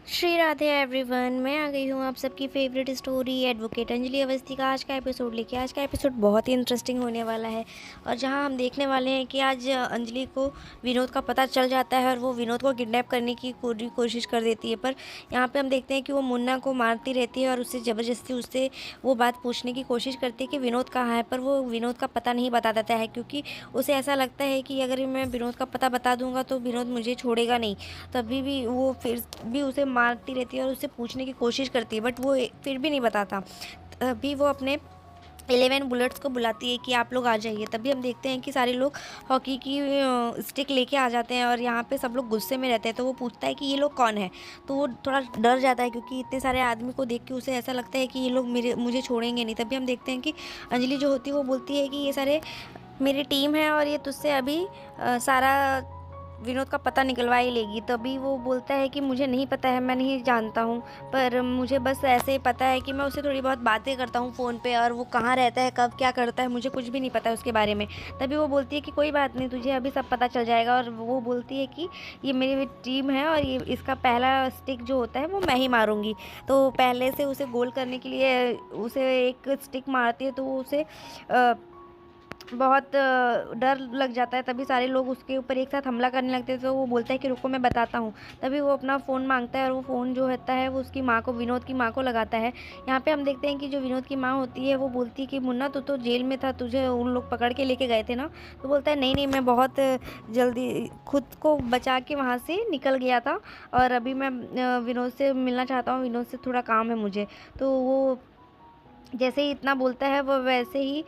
Shri Radhe everyone, मैं आ गई हूँ आप सबकी favourite story advocate Anjali Awasthi का आज का एपिसोड लेके। आज का एपिसोड बहुत ही इंटरेस्टिंग होने वाला है और जहाँ हम देखने वाले हैं कि आज अंजलि को विनोद का पता चल जाता है और वो विनोद को किडनैप करने की पूरी कोशिश कर देती है। पर यहाँ पे हम देखते हैं कि वो मुन्ना को मारती रहती है और उससे ज़बरदस्ती उससे वो बात पूछने की कोशिश करती है कि विनोद कहाँ है। पर वो विनोद का पता नहीं बता देता है क्योंकि उसे ऐसा लगता है कि अगर मैं विनोद का पता बता दूँगा तो विनोद मुझे छोड़ेगा नहीं। तभी भी वो फिर भी उसे मारती रहती है और उससे पूछने की कोशिश करती है, बट वो फिर भी नहीं बताता। तभी वो अपने 11 बुलेट्स को बुलाती है कि आप लोग आ जाइए। तभी हम देखते हैं कि सारे लोग हॉकी की स्टिक लेके आ जाते हैं और यहाँ पे सब लोग गुस्से में रहते हैं। तो वो पूछता है कि ये लोग कौन है। तो वो थोड़ा डर जाता है क्योंकि इतने सारे आदमी को देख के उसे ऐसा लगता है कि ये लोग मुझे छोड़ेंगे नहीं। तभी हम देखते हैं कि अंजलि जो होती है वो बोलती है कि ये सारे मेरी टीम है और ये तुझसे अभी सारा विनोद का पता निकलवा ही लेगी। तभी वो बोलता है कि मुझे नहीं पता है, मैं नहीं जानता हूँ, पर मुझे बस ऐसे ही पता है कि मैं उससे थोड़ी बहुत बातें करता हूँ फ़ोन पे और वो कहाँ रहता है, कब क्या करता है, मुझे कुछ भी नहीं पता है उसके बारे में। तभी वो बोलती है कि कोई बात नहीं, तुझे अभी सब पता चल जाएगा। और वो बोलती है कि ये मेरी टीम है और ये इसका पहला स्टिक जो होता है वो मैं ही मारूंगी। तो पहले से उसे गोल करने के लिए उसे एक स्टिक मारती है तो वो उसे बहुत डर लग जाता है। तभी सारे लोग उसके ऊपर एक साथ हमला करने लगते हैं। तो वो बोलता है कि रुको मैं बताता हूँ। तभी वो अपना फ़ोन मांगता है और वो फ़ोन जो होता है वो उसकी माँ को, विनोद की माँ को लगाता है। यहाँ पे हम देखते हैं कि जो विनोद की माँ होती है वो बोलती है कि मुन्ना तू तो जेल में था, तुझे उन लोग पकड़ के लेके गए थे ना। तो बोलता है नहीं नहीं, मैं बहुत जल्दी खुद को बचा के वहाँ से निकल गया था और अभी मैं विनोद से मिलना चाहता हूँ, विनोद से थोड़ा काम है मुझे। तो वो जैसे ही इतना बोलता है वो वैसे ही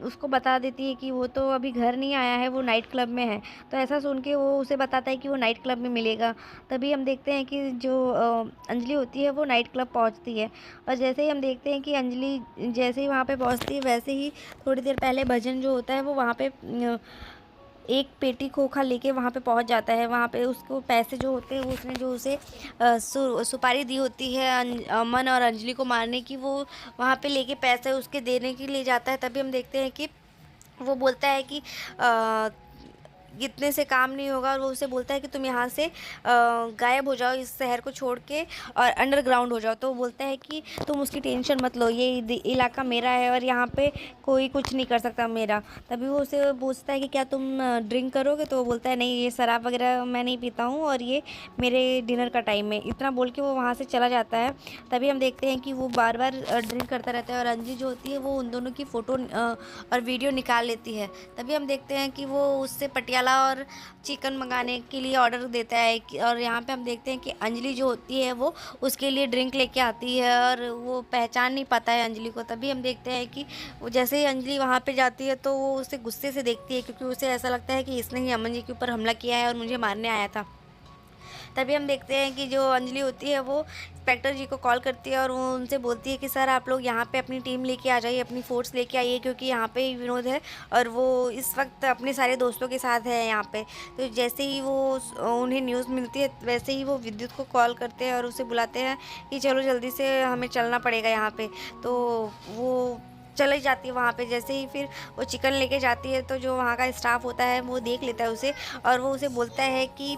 उसको बता देती है कि वो तो अभी घर नहीं आया है, वो नाइट क्लब में है। तो ऐसा सुन के वो उसे बताता है कि वो नाइट क्लब में मिलेगा। तभी हम देखते हैं कि जो अंजलि होती है वो नाइट क्लब पहुंचती है। और जैसे ही हम देखते हैं कि अंजलि जैसे ही वहाँ पे पहुंचती है वैसे ही थोड़ी देर पहले भजन जो होता है वो वहाँ पे एक पेटी खोखा लेके वहाँ पे पहुँच जाता है। वहाँ पे उसको पैसे जो होते हैं वो उसने जो उसे सुपारी दी होती है अमन और अंजलि को मारने की, वो वहाँ पे लेके पैसे उसके देने के लिए जाता है। तभी हम देखते हैं कि वो बोलता है कि इतने से काम नहीं होगा और वो उसे बोलता है कि तुम यहाँ से गायब हो जाओ इस शहर को छोड़ के और अंडरग्राउंड हो जाओ। तो वो बोलता है कि तुम उसकी टेंशन मत लो, ये इलाका मेरा है और यहाँ पे कोई कुछ नहीं कर सकता मेरा। तभी वो उसे पूछता है कि क्या तुम ड्रिंक करोगे। तो वो बोलता है नहीं, ये शराब वगैरह मैं नहीं पीता हूँ और ये मेरे डिनर का टाइम है। इतना बोल के वो वहाँ से चला जाता है। तभी हम देखते हैं कि वो बार बार ड्रिंक करता रहता है और अंजी जो होती है वो उन दोनों की फ़ोटो और वीडियो निकाल लेती है। तभी हम देखते हैं कि वो उससे पटियाला और चिकन मंगाने के लिए ऑर्डर देता है और यहाँ पे हम देखते हैं कि अंजलि जो होती है वो उसके लिए ड्रिंक लेके आती है और वो पहचान नहीं पाता है अंजलि को। तभी हम देखते हैं कि वो जैसे ही अंजलि वहाँ पे जाती है तो वो उसे गुस्से से देखती है क्योंकि उसे ऐसा लगता है कि इसने ही अमन जी के ऊपर हमला किया है और मुझे मारने आया था। तभी हम देखते हैं कि जो अंजलि होती है वो इंस्पेक्टर जी को कॉल करती है और वो उनसे बोलती है कि सर आप लोग यहाँ पे अपनी टीम लेके आ जाइए, अपनी फोर्स लेके आइए क्योंकि यहाँ पे ही विनोद है और वो इस वक्त अपने सारे दोस्तों के साथ है यहाँ पे। तो जैसे ही वो उन्हें न्यूज़ मिलती है वैसे ही वो विद्युत को कॉल करते हैं और उसे बुलाते हैं कि चलो जल्दी से हमें चलना पड़ेगा यहाँ पे। तो वो चली जाती है वहाँ पे। जैसे ही फिर वो चिकन लेके जाती है तो जो वहाँ का स्टाफ होता है वो देख लेता है उसे और वो उसे बोलता है कि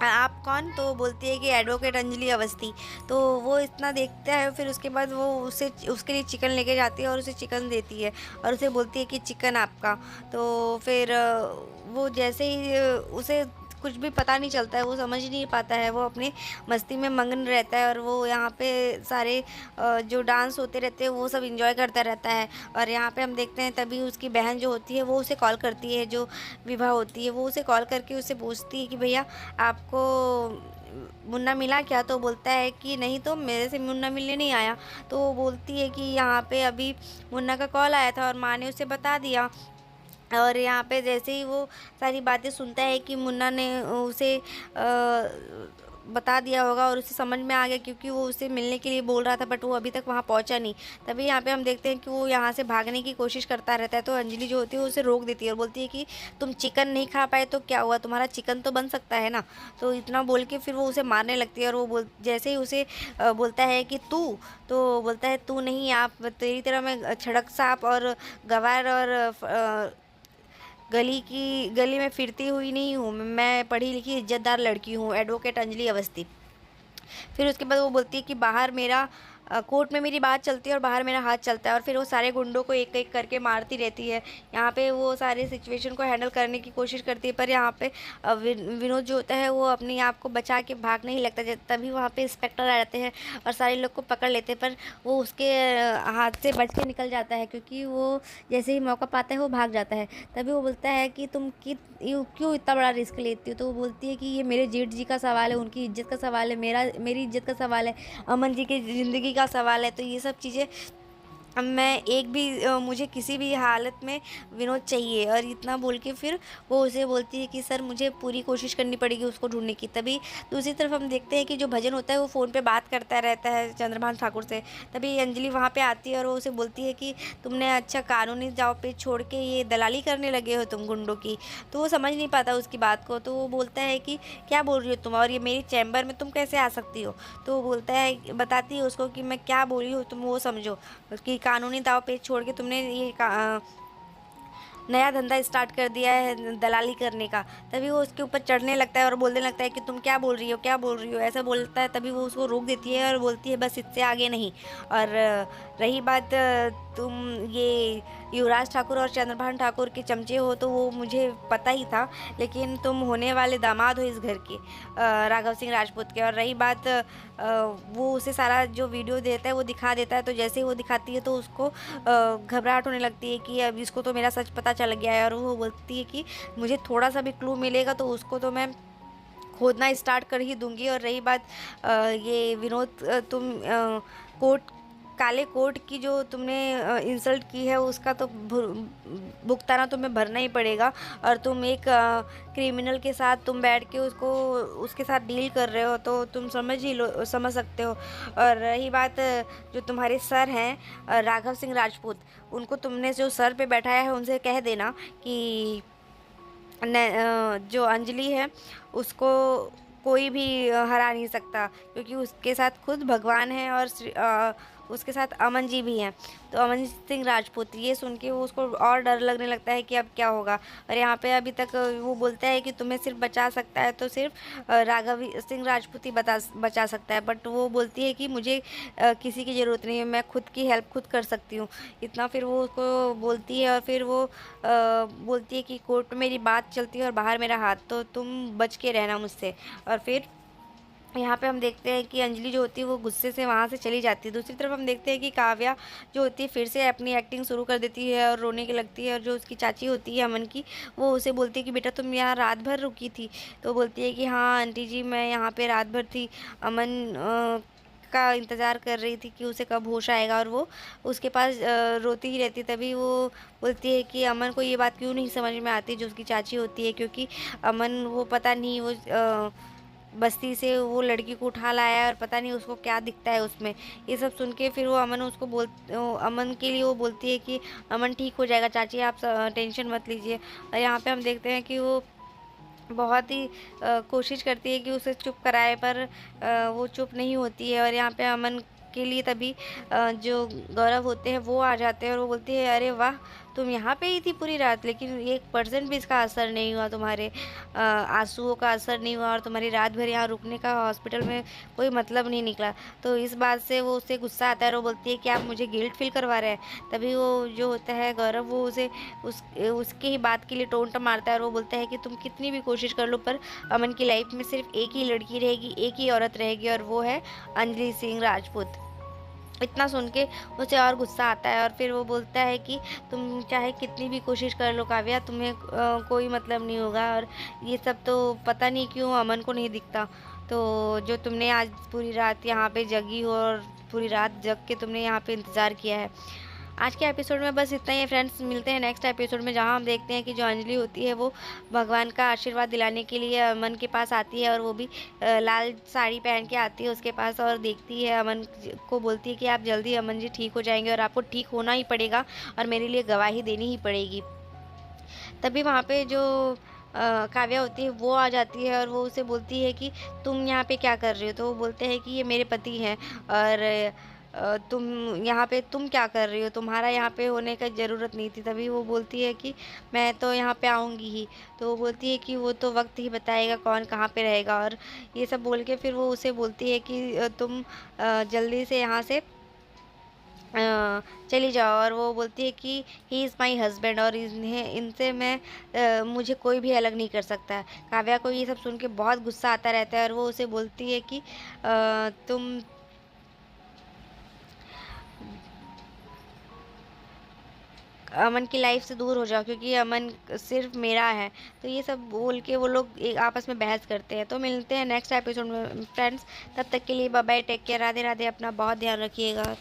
आप कौन। तो वो बोलती है कि एडवोकेट अंजलि अवस्थी। तो वो इतना देखता है फिर उसके बाद वो उसे उसके लिए चिकन लेके जाती है और उसे चिकन देती है और उसे बोलती है कि चिकन आपका। तो फिर वो जैसे ही उसे कुछ भी पता नहीं चलता है, वो समझ ही नहीं पाता है, वो अपनी मस्ती में मगन रहता है और वो यहाँ पे सारे जो डांस होते रहते हैं वो सब इंजॉय करता रहता है। और यहाँ पे हम देखते हैं तभी उसकी बहन जो होती है वो उसे कॉल करती है, जो विभा होती है वो उसे कॉल करके उसे पूछती है कि भैया आपको मुन्ना मिला क्या। तो बोलता है कि नहीं, तो मेरे से मुन्ना मिलने नहीं आया। तो वो बोलती है कि यहाँ पे अभी मुन्ना का कॉल आया था और माँ ने उसे बता दिया। और यहाँ पे जैसे ही वो सारी बातें सुनता है कि मुन्ना ने उसे बता दिया होगा और उसे समझ में आ गया क्योंकि वो उसे मिलने के लिए बोल रहा था बट वो अभी तक वहाँ पहुँचा नहीं। तभी यहाँ पे हम देखते हैं कि वो यहाँ से भागने की कोशिश करता रहता है। तो अंजलि जो होती है वो उसे रोक देती है और बोलती है कि तुम चिकन नहीं खा पाए तो क्या हुआ, तुम्हारा चिकन तो बन सकता है ना। तो इतना बोल के फिर वो उसे मारने लगती है और वो जैसे ही उसे बोलता है कि तू, तो बोलता है तू नहीं, आप तेरी तरह मैं छड़क सांप और गवार और गली में फिरती हुई नहीं हूँ, मैं पढ़ी लिखी इज्जतदार लड़की हूँ, एडवोकेट अंजलि अवस्थी। फिर उसके बाद वो बोलती है कि बाहर मेरा कोर्ट में मेरी बात चलती है और बाहर मेरा हाथ चलता है, और फिर वो सारे गुंडों को एक एक करके मारती रहती है। यहाँ पे वो सारे सिचुएशन को हैंडल करने की कोशिश करती है, पर यहाँ पे विनोद जो होता है वो अपने आप को बचा के भाग नहीं लगता। तभी वहाँ पे इंस्पेक्टर आ जाते हैं और सारे लोग को पकड़ लेते हैं, पर वो उसके हाथ से बच के निकल जाता है, क्योंकि वो जैसे ही मौका पाता है वो भाग जाता है। तभी वो बोलता है कि तुम क्यों इतना बड़ा रिस्क लेती हो। तो वो बोलती है कि ये मेरे जेठ जी का सवाल है, उनकी इज्जत का सवाल है, मेरी इज्जत का सवाल है, अमन जी की ज़िंदगी का सवाल है। तो ये सब चीज़ें अब मैं एक भी मुझे किसी भी हालत में विनोद चाहिए। और इतना बोल के फिर वो उसे बोलती है कि सर मुझे पूरी कोशिश करनी पड़ेगी उसको ढूंढने की। तभी दूसरी तरफ हम देखते हैं कि जो भजन होता है वो फ़ोन पे बात करता रहता है चंद्रभान ठाकुर से। तभी अंजलि वहाँ पे आती है और वो उसे बोलती है कि तुमने अच्छा कानूनी दाव पे छोड़ के ये दलाली करने लगे हो तुम गुंडों की। तो वो समझ नहीं पाता उसकी बात को। तो वो बोलता है कि क्या बोल रही हो तुम, और ये मेरी चैम्बर में तुम कैसे आ सकती हो। तो वो बोलता है, बताती है उसको कि मैं क्या बोली हूँ तुम वो समझो, कि कानूनी दाव पेच छोड़ के तुमने ये नया धंधा स्टार्ट कर दिया है दलाली करने का। तभी वो उसके ऊपर चढ़ने लगता है और बोलने लगता है कि तुम क्या बोल रही हो, क्या बोल रही हो, ऐसा बोलता है। तभी वो उसको रोक देती है और बोलती है बस इससे आगे नहीं। और रही बात तुम ये युवराज ठाकुर और चंद्रभान ठाकुर के चमचे हो, तो वो मुझे पता ही था, लेकिन तुम होने वाले दामाद हो इस घर के, राघव सिंह राजपूत के। और रही बात वो उसे सारा जो वीडियो देता है वो दिखा देता है। तो जैसे ही वो दिखाती है तो उसको घबराहट होने लगती है कि अब इसको तो मेरा सच पता चल गया है। और वो बोलती है कि मुझे थोड़ा सा भी क्लू मिलेगा तो उसको तो मैं खोदना स्टार्ट कर ही दूंगी। और रही बात ये विनोद, तुम कोर्ट काले कोर्ट की जो तुमने इंसल्ट की है उसका तो भुगताना तुम्हें भरना ही पड़ेगा। और तुम एक क्रिमिनल के साथ तुम बैठ के उसके साथ डील कर रहे हो, तो तुम समझ सकते हो। और रही बात जो तुम्हारे सर हैं राघव सिंह राजपूत, उनको तुमने जो सर पे बैठाया है उनसे कह देना कि जो अंजलि है उसको कोई भी हरा नहीं सकता, क्योंकि उसके साथ खुद भगवान है और उसके साथ अमन जी भी हैं। तो अमन सिंह राजपूत, ये सुन के वो उसको और डर लगने लगता है कि अब क्या होगा। और यहाँ पे अभी तक वो बोलता है कि तुम्हें सिर्फ बचा सकता है तो सिर्फ राघव सिंह राजपूत ही बचा सकता है। बट वो बोलती है कि मुझे किसी की ज़रूरत नहीं है, मैं खुद की हेल्प खुद कर सकती हूँ। इतना फिर वो उसको बोलती है और फिर वो बोलती है कि कोर्ट में मेरी बात चलती है और बाहर मेरा हाथ, तो तुम बच के रहना मुझसे। और फिर यहाँ पे हम देखते हैं कि अंजलि जो होती है वो गुस्से से वहाँ से चली जाती है। दूसरी तरफ हम देखते हैं कि काव्या जो होती है फिर से अपनी एक्टिंग शुरू कर देती है और रोने की लगती है। और जो उसकी चाची होती है अमन की, वो उसे बोलती है कि बेटा तुम यहाँ रात भर रुकी थी। तो बोलती है कि हाँ आंटी जी मैं यहाँ पे रात भर थी, अमन का इंतज़ार कर रही थी कि उसे कब होश आएगा। और वो उसके पास रोती ही रहती। तभी वो बोलती है कि अमन को ये बात क्यों नहीं समझ में आती जो उसकी चाची होती है, क्योंकि अमन वो पता नहीं वो बस्ती से वो लड़की को उठा लाया है और पता नहीं उसको क्या दिखता है उसमें। ये सब सुन के फिर वो अमन के लिए वो बोलती है कि अमन ठीक हो जाएगा चाची, आप टेंशन मत लीजिए। और यहाँ पे हम देखते हैं कि वो बहुत ही कोशिश करती है कि उसे चुप कराए, पर वो चुप नहीं होती है। और यहाँ पे अमन के लिए तभी जो गौरव होते हैं वो आ जाते हैं और वो बोलती है अरे वाह तुम यहाँ पे ही थी पूरी रात, लेकिन 1% भी इसका असर नहीं हुआ, तुम्हारे आंसुओं का असर नहीं हुआ और तुम्हारी रात भर यहाँ रुकने का हॉस्पिटल में कोई मतलब नहीं निकला। तो इस बात से वो उससे गुस्सा आता है और वो बोलती है कि आप मुझे गिल्ट फील करवा रहे हैं। तभी वो जो होता है गौरव, वो उसे उसकी ही बात के लिए टोंट मारता है और वो बोलता है कि तुम कितनी भी कोशिश कर लो पर अमन की लाइफ में सिर्फ एक ही लड़की रहेगी, एक ही औरत रहेगी, और वो है अंजलि सिंह राजपूत। इतना सुन के उसे और गुस्सा आता है और फिर वो बोलता है कि तुम चाहे कितनी भी कोशिश कर लो काव्या, तुम्हें कोई मतलब नहीं होगा। और ये सब तो पता नहीं क्यों अमन को नहीं दिखता। तो जो तुमने आज पूरी रात यहाँ पे जगी हो और पूरी रात जग के तुमने यहाँ पे इंतज़ार किया है। आज के एपिसोड में बस इतना ही है फ्रेंड्स। मिलते हैं नेक्स्ट एपिसोड में, जहां हम देखते हैं कि जो अंजलि होती है वो भगवान का आशीर्वाद दिलाने के लिए अमन के पास आती है और वो भी लाल साड़ी पहन के आती है उसके पास और देखती है अमन को, बोलती है कि आप जल्दी अमन जी ठीक हो जाएंगे और आपको ठीक होना ही पड़ेगा और मेरे लिए गवाही देनी ही पड़ेगी। तभी वहाँ पे जो काव्या होती है वो आ जाती है और वो उसे बोलती है कि तुम यहाँ पे क्या कर रही हो। तो वो बोलते हैं कि ये मेरे पति हैं और तुम यहाँ पे तुम क्या कर रही हो, तुम्हारा यहाँ पे होने का ज़रूरत नहीं थी। तभी वो बोलती है कि मैं तो यहाँ पे आऊँगी ही। तो वो बोलती है कि वो तो वक्त ही बताएगा कौन कहाँ पे रहेगा, और ये सब बोल के फिर वो उसे बोलती है कि तुम जल्दी से यहाँ से चली जाओ। और वो बोलती है कि ही इज़ माई हस्बैंड, और इन्हें इनसे मैं मुझे कोई भी अलग नहीं कर सकता है। काव्या को ये सब सुन के बहुत गुस्सा आता रहता है, और वो उसे बोलती है कि तुम अमन की लाइफ से दूर हो जाओ, क्योंकि अमन सिर्फ मेरा है। तो ये सब बोल के वो लोग एक आपस में बहस करते हैं। तो मिलते हैं नेक्स्ट एपिसोड में फ्रेंड्स। तब तक के लिए bye bye, take care, Radhe Radhe, अपना बहुत ध्यान रखिएगा।